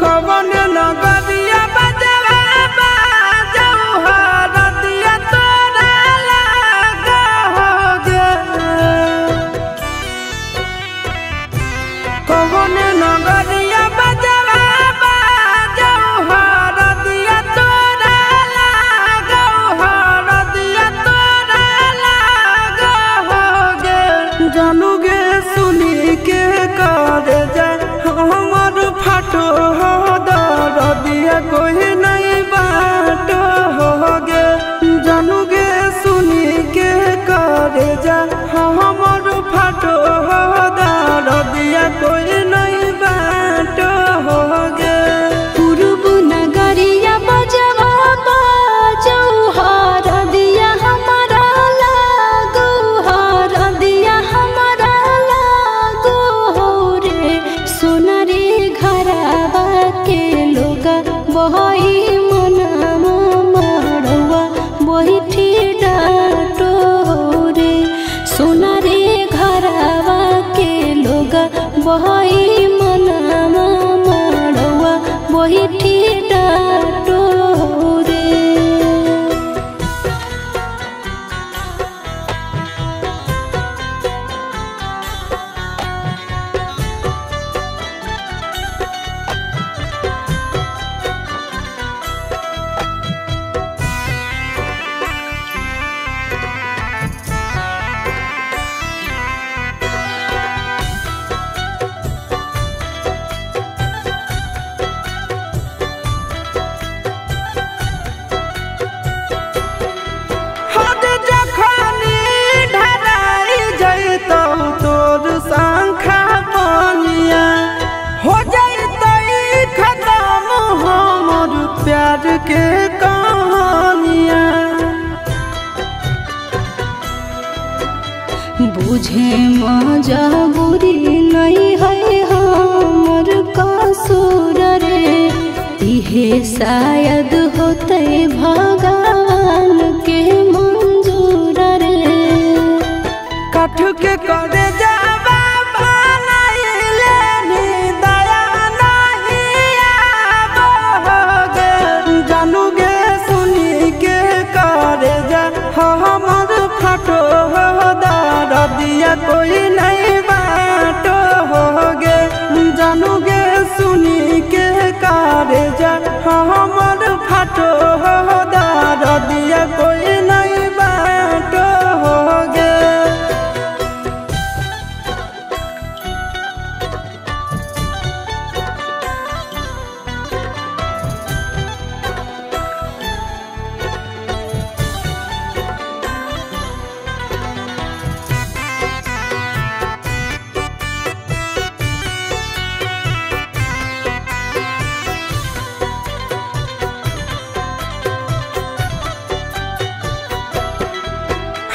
कवन नगरिया बजवा बाजऊ हरदिया तोरा लागोगे। कवन नगरिया बजवा बाजऊ हरदिया तोरा लागो हरदिया तोरा लागोगे। जानूगे सुनी के कर जा हमर फाटो दरदिया कोई नहीं बाटो होगे। जानूगे सुनी के करे जा हमर फाटो दरदिया कोई नहीं बाटो होगे। पूर्व नगरिया बजवा बाजऊ हरदिया हमारा लागो हरदिया हमारा लागो हो रे। सोना रे घरवा के लोगा बही मनामा मड़वा बही डाटो रे। सोना रे घरवा के लोगा बही मनामा मड़वा बही डाटो रे। हद जखनी ढराई जैतौ तोर शंखा बनिया हो जैतै खत्म हमर प्यार के कहानिया। बुझे मजबूरी नहीं है हमर कसूर रे। इहे शायद होते भगवान के मंजूर रे। काठ के करे जावा बनाइले नी दया नहीं आवोगे। जानूगे सुनी के करे जा हमर फाटो दरदिया कोई नहीं बाटो होगे। जानूगे सुनी के करे जा हमर फाटो दरदिया कोई नहीं बाटो होगे।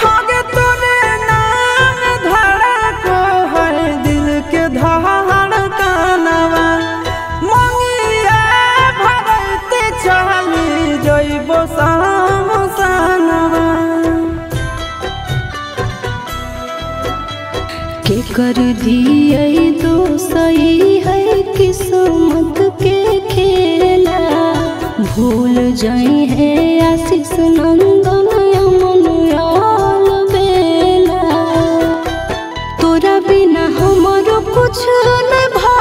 आगे तोरे नाम धड़को है दिल के धड़कनवा। मंगिया भरते चली जइबो सामसनवा। के कर दिए तो सही है किस्मत के खेला। भूल जाई है आशीष नंदन अमन याल बेला। तोरा बिना हमारो कुछ न भा